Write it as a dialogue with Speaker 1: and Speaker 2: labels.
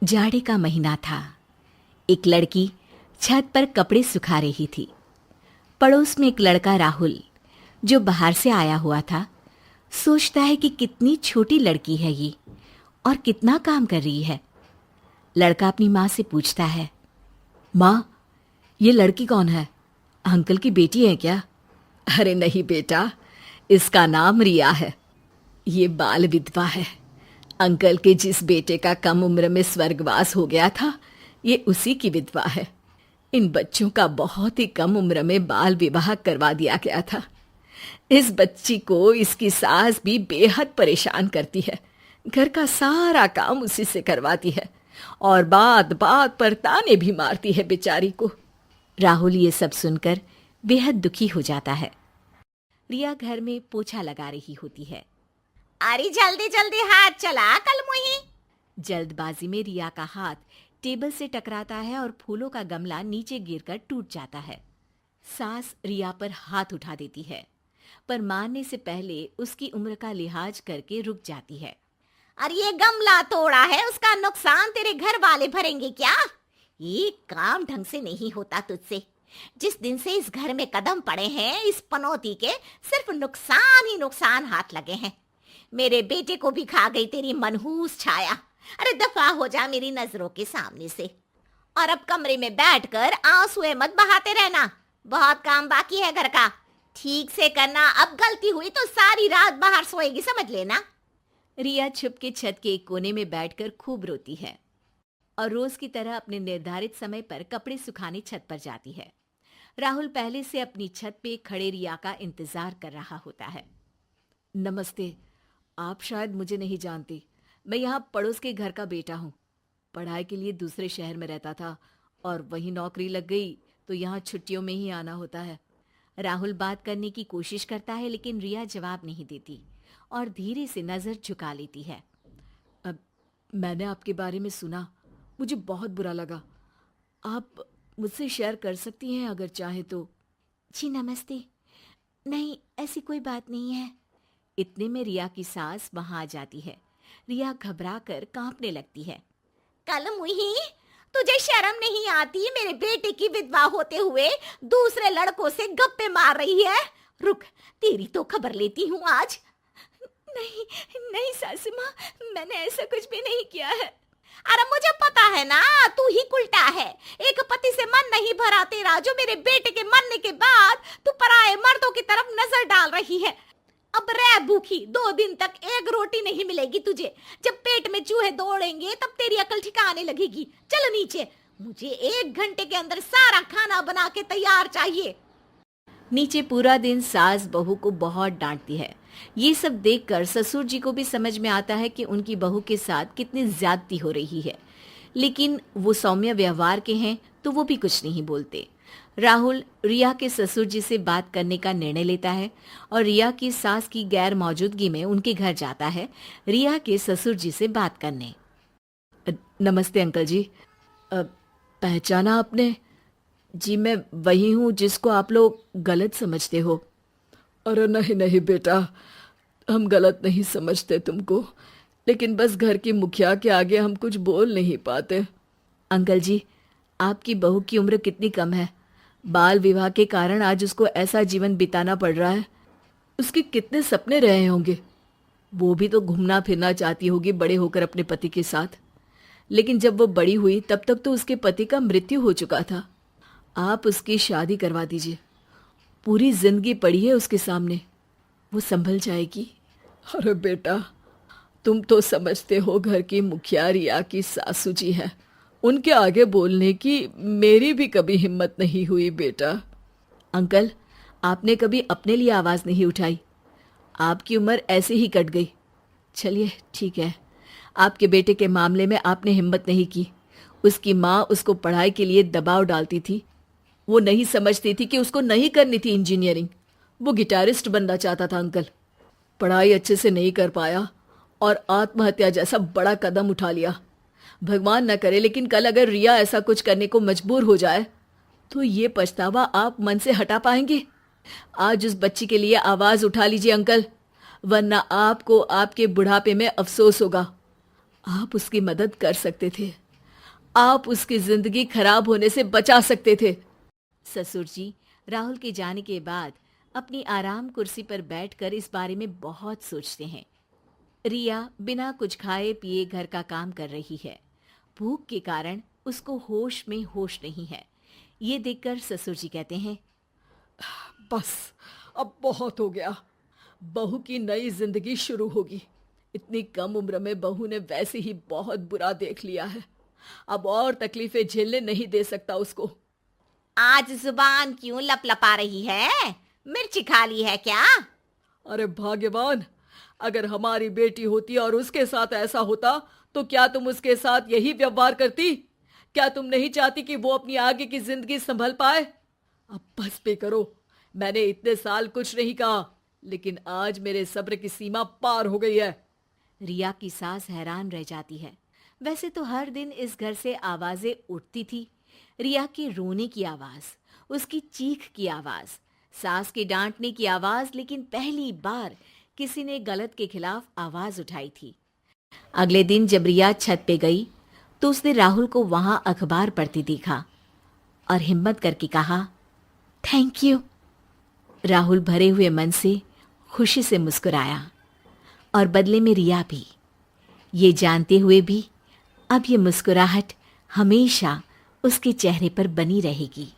Speaker 1: जाड़े का महीना था। एक लड़की छत पर कपड़े सुखा रही थी। पड़ोस में एक लड़का राहुल, जो बाहर से आया हुआ था, सोचता है कि कितनी छोटी लड़की है ये और कितना काम कर रही है। लड़का अपनी माँ से पूछता है, माँ, ये लड़की कौन है? अंकल की बेटी है क्या? अरे नहीं बेटा, इसका नाम रिया है। ये बाल विधवा है। अंकल के जिस बेटे का कम उम्र में स्वर्गवास हो गया था, ये उसी की विधवा है। इन बच्चों का बहुत ही कम उम्र में बाल विवाह करवा दिया गया था। इस बच्ची को इसकी सास भी बेहद परेशान करती है। घर का सारा काम उसी से करवाती है और बात बात पर ताने भी मारती है बेचारी को। राहुल ये सब सुनकर बेहद दुखी हो जाता है। रिया घर में पोछा लगा रही होती है।
Speaker 2: अरे जल्दी जल्दी हाथ चला कल मुही।
Speaker 1: जल्दबाजी में रिया का हाथ टेबल से टकराता है और फूलों का गमला नीचे गिरकर टूट जाता है। सास रिया पर हाथ उठा देती है, पर मारने से पहले उसकी उम्र का लिहाज करके रुक जाती है।
Speaker 2: अरे ये गमला तोड़ा है, उसका नुकसान तेरे घर वाले भरेंगे क्या? ये काम ढंग से नहीं होता तुझसे। जिस दिन से इस घर में कदम पड़े हैं, इस पनौती के सिर्फ नुकसान ही नुकसान हाथ लगे हैं। मेरे बेटे को भी खा गई तेरी मनहूस छाया। अरे दफा हो जा मेरी नजरों के सामने से। और अब कमरे में बैठकर आंसुए मत बहाते रहना। बहुत काम बाकी है घर का, ठीक से करना। अब गलती हुई तो सारी रात बाहर सोएगी, समझ लेना।
Speaker 1: रिया छुप के छत के एक कोने में बैठकर खूब रोती है और रोज की तरह अपने निर्धारित समय पर कपड़े सुखाने छत पर जाती है। राहुल पहले से अपनी छत पे खड़े रिया का इंतजार कर रहा होता है। नमस्ते, आप शायद मुझे नहीं जानती। मैं यहाँ पड़ोस के घर का बेटा हूँ। पढ़ाई के लिए दूसरे शहर में रहता था और वहीं नौकरी लग गई तो यहाँ छुट्टियों में ही आना होता है। राहुल बात करने की कोशिश करता है, लेकिन रिया जवाब नहीं देती और धीरे से नजर झुका लेती है। अब मैंने आपके बारे में सुना, मुझे बहुत बुरा लगा। आप मुझसे शेयर कर सकती हैं अगर चाहे तो।
Speaker 2: जी नमस्ते। नहीं, ऐसी कोई बात नहीं है।
Speaker 1: इतने में रिया की सास वहां आ जाती है। रिया घबरा कर कांपने लगती है।
Speaker 2: कल मुही, तुझे शर्म नहीं आती? मेरे बेटे की विधवा होते हुए दूसरे लड़कों से गप्पे मार रही है। रुक, तेरी तो खबर लेती हूँ आज।
Speaker 1: नहीं नहीं सासू माँ, मैंने ऐसा कुछ भी नहीं किया है।
Speaker 2: अरे मुझे पता है ना, तू ही उल्टा है। एक पति से मन नहीं भरा तेरा, जो मेरे बेटे के मरने के बाद तू पराए मर्दों की तरफ नजर डाल रही है। अब रह भूखी, 2 दिन तक एक रोटी नहीं मिलेगी तुझे। जब पेट में चूहे दौड़ेंगे तब तेरी अकल ठिकाने लगेगी। चल नीचे, मुझे 1 घंटे के अंदर सारा खाना बना के तैयार चाहिए।
Speaker 1: नीचे पूरा दिन सास बहू को बहुत डांटती है। ये सब देखकर ससुर जी को भी समझ में आता है कि उनकी बहू के साथ कितनी ज्यादती हो रही है, लेकिन वो सौम्य व्यवहार के हैं तो वो भी कुछ नहीं बोलते। राहुल रिया के ससुर जी से बात करने का निर्णय लेता है और रिया की सास की गैर मौजूदगी में उनके घर जाता है रिया के ससुर जी से बात करने। नमस्ते अंकल जी, पहचाना आपने? जी मैं वही हूँ जिसको आप लोग गलत समझते हो।
Speaker 3: अरे नहीं नहीं बेटा, हम गलत नहीं समझते तुमको, लेकिन बस घर की मुखिया के आगे हम कुछ बोल नहीं पाते।
Speaker 1: अंकल जी, आपकी बहू की उम्र कितनी कम है। बाल विवाह के कारण आज उसको ऐसा जीवन बिताना पड़ रहा है।
Speaker 3: उसके कितने सपने रहे होंगे। वो भी तो घूमना फिरना चाहती होगी बड़े होकर अपने पति के साथ, लेकिन जब वो बड़ी हुई तब तक तो उसके पति का मृत्यु हो चुका था। आप उसकी शादी करवा दीजिए, पूरी जिंदगी पड़ी है उसके सामने, वो संभल जाएगी। अरे बेटा, तुम तो समझते हो घर की मुखिया रिया की सासू जी है, उनके आगे बोलने की मेरी भी कभी हिम्मत नहीं हुई बेटा।
Speaker 1: अंकल, आपने कभी अपने लिए आवाज नहीं उठाई। आपकी उम्र ऐसे ही कट गई। चलिए ठीक है, आपके बेटे के मामले में आपने हिम्मत नहीं की। उसकी माँ उसको पढ़ाई के लिए दबाव डालती थी। वो नहीं समझती थी कि उसको नहीं करनी थी इंजीनियरिंग, वो गिटारिस्ट बनना चाहता था। अंकल,
Speaker 3: पढ़ाई अच्छे से नहीं कर पाया और आत्महत्या जैसा बड़ा कदम उठा लिया।
Speaker 1: भगवान न करे, लेकिन कल अगर रिया ऐसा कुछ करने को मजबूर हो जाए तो ये पछतावा आप मन से हटा पाएंगे? आज उस बच्ची के लिए आवाज उठा लीजिए अंकल, वरना आपको आपके बुढ़ापे में अफसोस होगा। आप उसकी मदद कर सकते थे।
Speaker 3: आप उसकी जिंदगी खराब होने से बचा सकते थे।
Speaker 1: ससुर जी राहुल के जाने के बाद अपनी आराम कुर्सी पर बैठकर इस बारे में बहुत सोचते हैं। रिया बिना कुछ खाए पिए घर का काम कर रही है। भूख के कारण उसको होश में होश नहीं है। ये देखकर ससुर जी कहते हैं,
Speaker 3: बस अब बहुत हो गया। बहू की नई जिंदगी शुरू होगी। इतनी कम उम्र में बहू ने वैसे ही बहुत बुरा देख लिया है। अब और तकलीफें झेलने नहीं दे सकता उसको।
Speaker 2: आज जुबान क्यों लपलपा रही है? मिर्ची खा ली है क्या?
Speaker 3: अरे भाग्यवान, अगर हमारी बेटी होती और उसके साथ ऐसा होता तो क्या तुम उसके साथ यही व्यवहार करती? क्या तुम नहीं चाहती कि वो अपनी आगे की जिंदगी संभल पाए? अब बस पे करो। मैंने इतने साल कुछ नहीं कहा, लेकिन आज मेरे सब्र की सीमा पार हो गई है।
Speaker 1: रिया की सास हैरान रह जाती है। वैसे तो हर दिन इस घर से आवाजें उठती थी। रिया के रोने की आवाज, उसकी चीख की आवाज, सास के डांटने की आवाज, लेकिन पहली बार किसी ने गलत के खिलाफ आवाज उठाई थी। अगले दिन जब रिया छत पे गई तो उसने राहुल को वहां अखबार पढ़ते देखा और हिम्मत करके कहा, थैंक यू। राहुल भरे हुए मन से खुशी से मुस्कुराया और बदले में रिया भी, ये जानते हुए भी अब ये मुस्कुराहट हमेशा उसके चेहरे पर बनी रहेगी।